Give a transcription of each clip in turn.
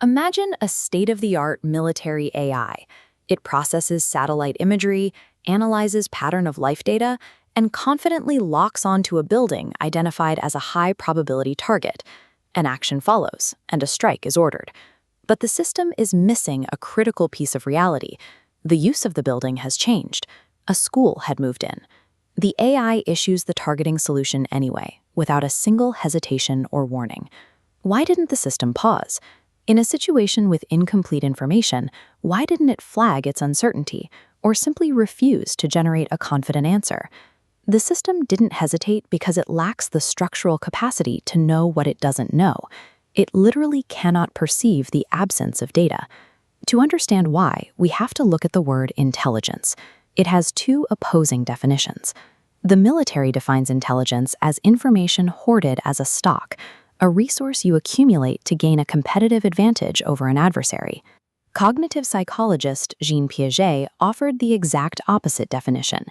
Imagine a state-of-the-art military AI. It processes satellite imagery, analyzes pattern of life data, and confidently locks onto a building identified as a high-probability target. An action follows, and a strike is ordered. But the system is missing a critical piece of reality. The use of the building has changed. A school had moved in. The AI issues the targeting solution anyway, without a single hesitation or warning. Why didn't the system pause? In a situation with incomplete information, why didn't it flag its uncertainty, or simply refuse to generate a confident answer? The system didn't hesitate because it lacks the structural capacity to know what it doesn't know. It literally cannot perceive the absence of data. To understand why, we have to look at the word intelligence. It has two opposing definitions. The military defines intelligence as information hoarded as a stock, a resource you accumulate to gain a competitive advantage over an adversary. Cognitive psychologist Jean Piaget offered the exact opposite definition.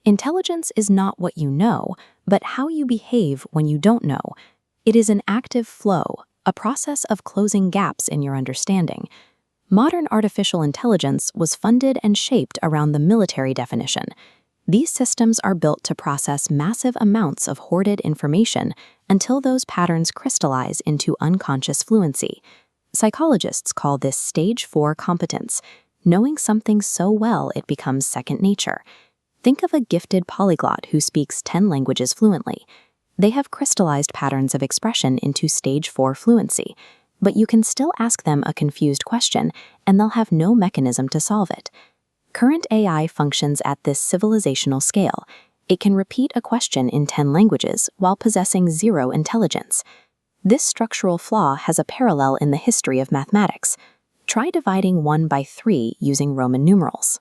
Intelligence is not what you know, but how you behave when you don't know. It is an active flow, a process of closing gaps in your understanding. Modern artificial intelligence was funded and shaped around the military definition. These systems are built to process massive amounts of hoarded information until those patterns crystallize into unconscious fluency. Psychologists call this stage 4 competence, knowing something so well it becomes second nature. Think of a gifted polyglot who speaks 10 languages fluently. They have crystallized patterns of expression into stage 4 fluency, but you can still ask them a confused question and they'll have no mechanism to solve it. Current AI functions at this civilizational scale. It can repeat a question in 10 languages while possessing zero intelligence. This structural flaw has a parallel in the history of mathematics. Try dividing 1 by 3 using Roman numerals.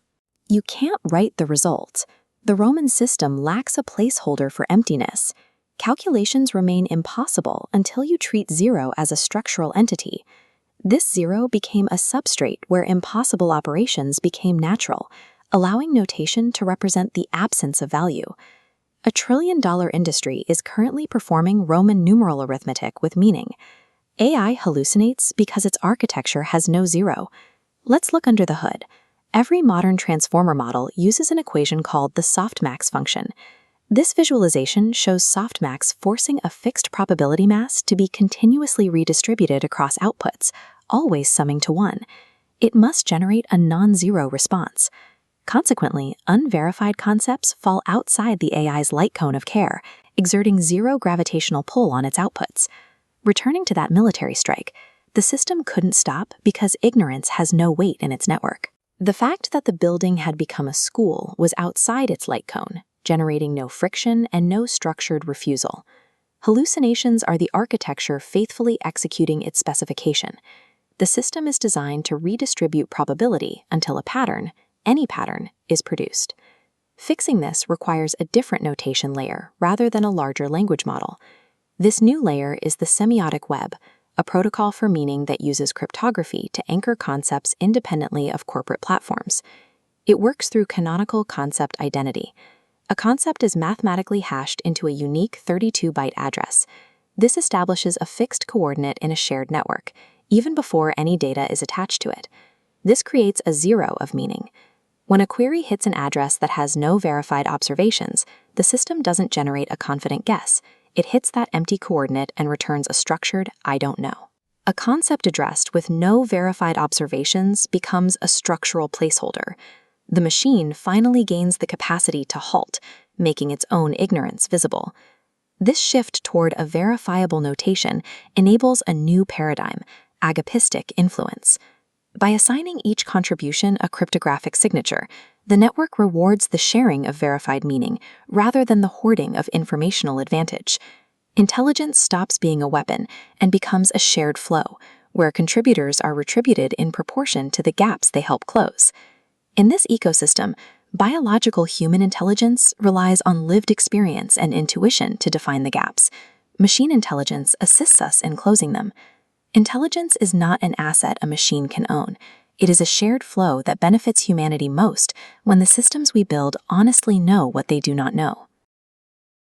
You can't write the result. The Roman system lacks a placeholder for emptiness. Calculations remain impossible until you treat 0 as a structural entity. This 0 became a substrate where impossible operations became natural, allowing notation to represent the absence of value. A trillion-dollar industry is currently performing Roman numeral arithmetic with meaning. AI hallucinates because its architecture has no 0. Let's look under the hood. Every modern transformer model uses an equation called the softmax function. This visualization shows softmax forcing a fixed probability mass to be continuously redistributed across outputs, always summing to 1. It must generate a non-zero response. Consequently, unverified concepts fall outside the AI's light cone of care, exerting zero gravitational pull on its outputs. Returning to that military strike, the system couldn't stop because ignorance has no weight in its network. The fact that the building had become a school was outside its light cone, generating no friction and no structured refusal. Hallucinations are the architecture faithfully executing its specification. The system is designed to redistribute probability until a pattern, any pattern, is produced. Fixing this requires a different notation layer rather than a larger language model. This new layer is the semiotic web, a protocol for meaning that uses cryptography to anchor concepts independently of corporate platforms. It works through canonical concept identity. A concept is mathematically hashed into a unique 32-byte address. This establishes a fixed coordinate in a shared network, even before any data is attached to it. This creates a 0 of meaning. When a query hits an address that has no verified observations, the system doesn't generate a confident guess. It hits that empty coordinate and returns a structured "I don't know." A concept addressed with no verified observations becomes a structural placeholder. The machine finally gains the capacity to halt, making its own ignorance visible. This shift toward a verifiable notation enables a new paradigm, agapistic influence. By assigning each contribution a cryptographic signature, the network rewards the sharing of verified meaning rather than the hoarding of informational advantage. Intelligence stops being a weapon and becomes a shared flow, where contributors are retributed in proportion to the gaps they help close. In this ecosystem, biological human intelligence relies on lived experience and intuition to define the gaps. Machine intelligence assists us in closing them. Intelligence is not an asset a machine can own. It is a shared flow that benefits humanity most when the systems we build honestly know what they do not know.